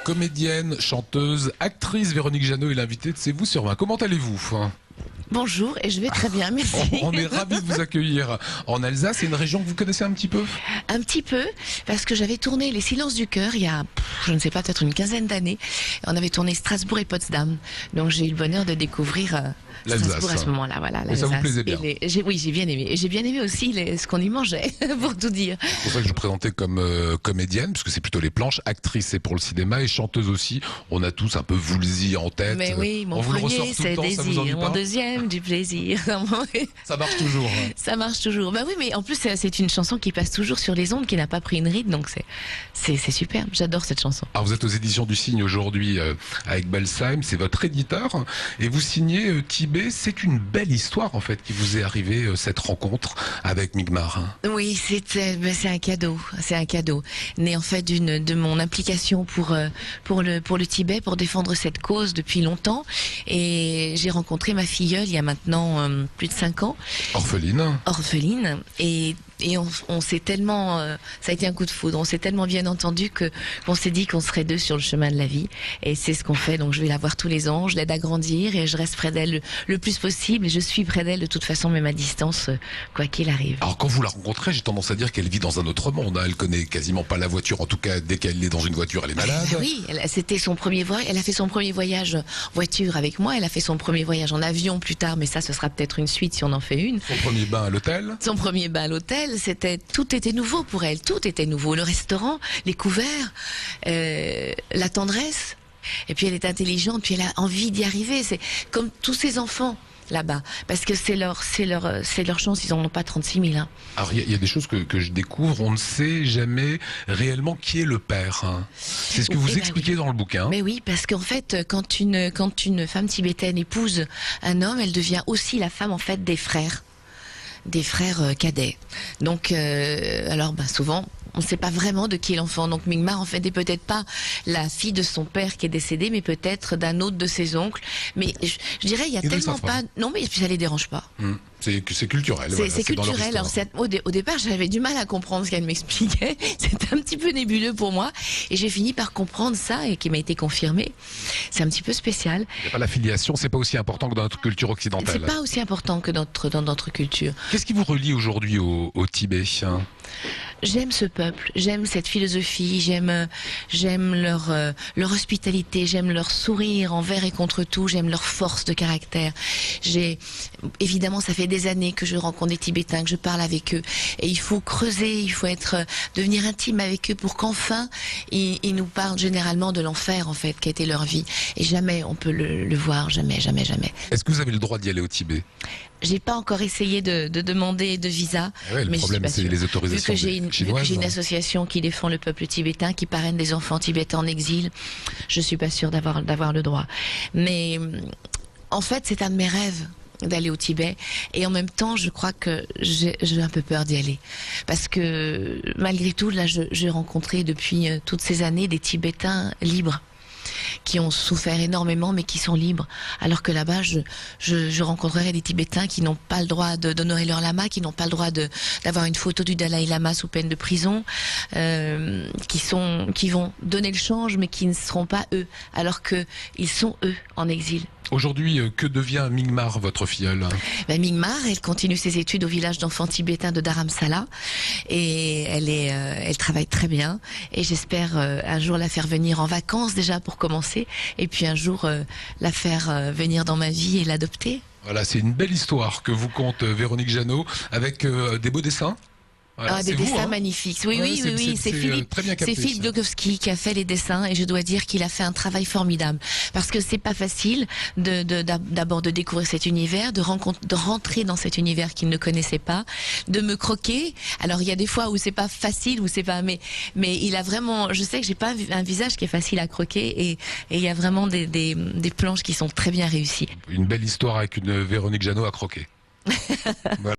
Comédienne, chanteuse, actrice, Véronique Jeannot est l'invitée de C'est vous sur 20. Comment allez-vous? Bonjour, et je vais très bien, merci. On est ravis de vous accueillir en Alsace. C'est une région que vous connaissez un petit peu? Un petit peu, parce que j'avais tourné Les Silences du Cœur il y a, je ne sais pas, peut-être une quinzaine d'années. On avait tourné Strasbourg et Potsdam. Donc j'ai eu le bonheur de découvrir Strasbourg à ce moment-là. Voilà, et ça vous plaisait bien? Oui, j'ai bien aimé. Et j'ai bien aimé aussi ce qu'on y mangeait, pour tout dire. C'est pour ça que je vous présentais comme comédienne, puisque c'est plutôt les planches, actrice c'est pour le cinéma et chanteuse aussi. On a tous un peu Woolsey en tête. Mais oui, mon premier c'est Désir, mon deuxième du plaisir. Ça marche toujours. Ça marche toujours. Bah oui, mais en plus c'est une chanson qui passe toujours sur les ondes, qui n'a pas pris une ride, donc c'est superbe. J'adore cette chanson. Alors vous êtes aux éditions du Cygne aujourd'hui avec Belsheim, c'est votre éditeur, et vous signez Tibet. C'est une belle histoire en fait qui vous est arrivée, cette rencontre avec Migmar. Oui, c'est un cadeau, c'est un cadeau. Né en fait de mon implication pour le Tibet, pour défendre cette cause depuis longtemps. Et j'ai rencontré ma filleule il y a maintenant plus de 5 ans. Orpheline. Et on s'est tellement, ça a été un coup de foudre, on s'est tellement bien entendu qu'on s'est dit qu'on serait deux sur le chemin de la vie. Et c'est ce qu'on fait, donc je vais la voir tous les ans, je l'aide à grandir et je reste près d'elle le plus possible. Et je suis près d'elle de toute façon, même à distance, quoi qu'il arrive. Alors quand vous la rencontrez, j'ai tendance à dire qu'elle vit dans un autre monde, hein. Elle connaît quasiment pas la voiture, en tout cas dès qu'elle est dans une voiture, elle est malade. Oui, c'était son premier voyage, elle a fait son premier voyage voiture avec moi, elle a fait son premier voyage en avion plus tard, mais ça ce sera peut-être une suite si on en fait une. Son premier bain à l'hôtel. Son premier bain à l'hôtel. Tout était nouveau pour elle, tout était nouveau. Le restaurant, les couverts, la tendresse. Et puis elle est intelligente, puis elle a envie d'y arriver. C'est comme tous ces enfants là-bas, parce que c'est leur chance. Ils en ont pas 36 000. Hein. Alors il y a des choses que je découvre. On ne sait jamais réellement qui est le père. Hein. C'est ce que vous expliquez dans le bouquin. Mais oui, parce qu'en fait, quand une femme tibétaine épouse un homme, elle devient aussi la femme en fait des frères cadets. Donc, alors, souvent, on ne sait pas vraiment de qui est l'enfant. Donc, Migmar, en fait, n'est peut-être pas la fille de son père qui est décédé, mais peut-être d'un autre de ses oncles. Mais je dirais, il y a tellement pas... Non, mais ça les dérange pas. C'est culturel. C'est culturel. Alors, au départ, j'avais du mal à comprendre ce qu'elle m'expliquait. C'était un petit peu nébuleux pour moi. Et j'ai fini par comprendre ça, et qui m'a été confirmé. C'est un petit peu spécial. Il n'y a pas la filiation, c'est pas aussi important que dans notre culture occidentale. C'est pas aussi important que dans notre culture. Qu'est-ce qui vous relie aujourd'hui au Tibet? J'aime ce peuple, j'aime cette philosophie, j'aime leur hospitalité, j'aime leur sourire envers et contre tout, j'aime leur force de caractère. Évidemment, ça fait des années que je rencontre des Tibétains, que je parle avec eux, et il faut creuser, il faut devenir intime avec eux pour qu'enfin ils nous parlent généralement de l'enfer en fait, qui a été leur vie. Et jamais on peut le voir, jamais. Est-ce que vous avez le droit d'y aller au Tibet? J'ai pas encore essayé de demander de visa. Ouais, le problème, c'est les autorisations chinoises. Vu que j'ai une association qui défend le peuple tibétain, qui parraine des enfants tibétains en exil, je suis pas sûre d'avoir le droit. Mais en fait, c'est un de mes rêves d'aller au Tibet, et en même temps je crois que j'ai un peu peur d'y aller, parce que malgré tout là j'ai rencontré depuis toutes ces années des Tibétains libres qui ont souffert énormément mais qui sont libres, alors que là-bas je rencontrerai des Tibétains qui n'ont pas le droit d'honorer leur lama, qui n'ont pas le droit d'avoir une photo du Dalai Lama sous peine de prison, qui vont donner le change mais qui ne seront pas eux, alors que ils sont eux en exil. Aujourd'hui, que devient Migmar, votre filleule? Migmar, elle continue ses études au village d'enfants tibétains de Dharamsala, et elle travaille très bien, et j'espère un jour la faire venir en vacances déjà pour commencer, et puis un jour la faire venir dans ma vie et l'adopter. Voilà, c'est une belle histoire que vous conte Véronique Jeannot, avec des beaux dessins. Voilà, des dessins magnifiques. Oui, c'est Philippe Glogowski qui a fait les dessins, et je dois dire qu'il a fait un travail formidable, parce que c'est pas facile d'abord de découvrir cet univers, de rentrer dans cet univers qu'il ne connaissait pas, de me croquer. Alors il y a des fois où c'est pas facile, où c'est pas, mais il a vraiment, je sais que j'ai pas un visage qui est facile à croquer, et il y a vraiment des planches qui sont très bien réussies. Une belle histoire avec une Véronique Jeannot à croquer. Voilà.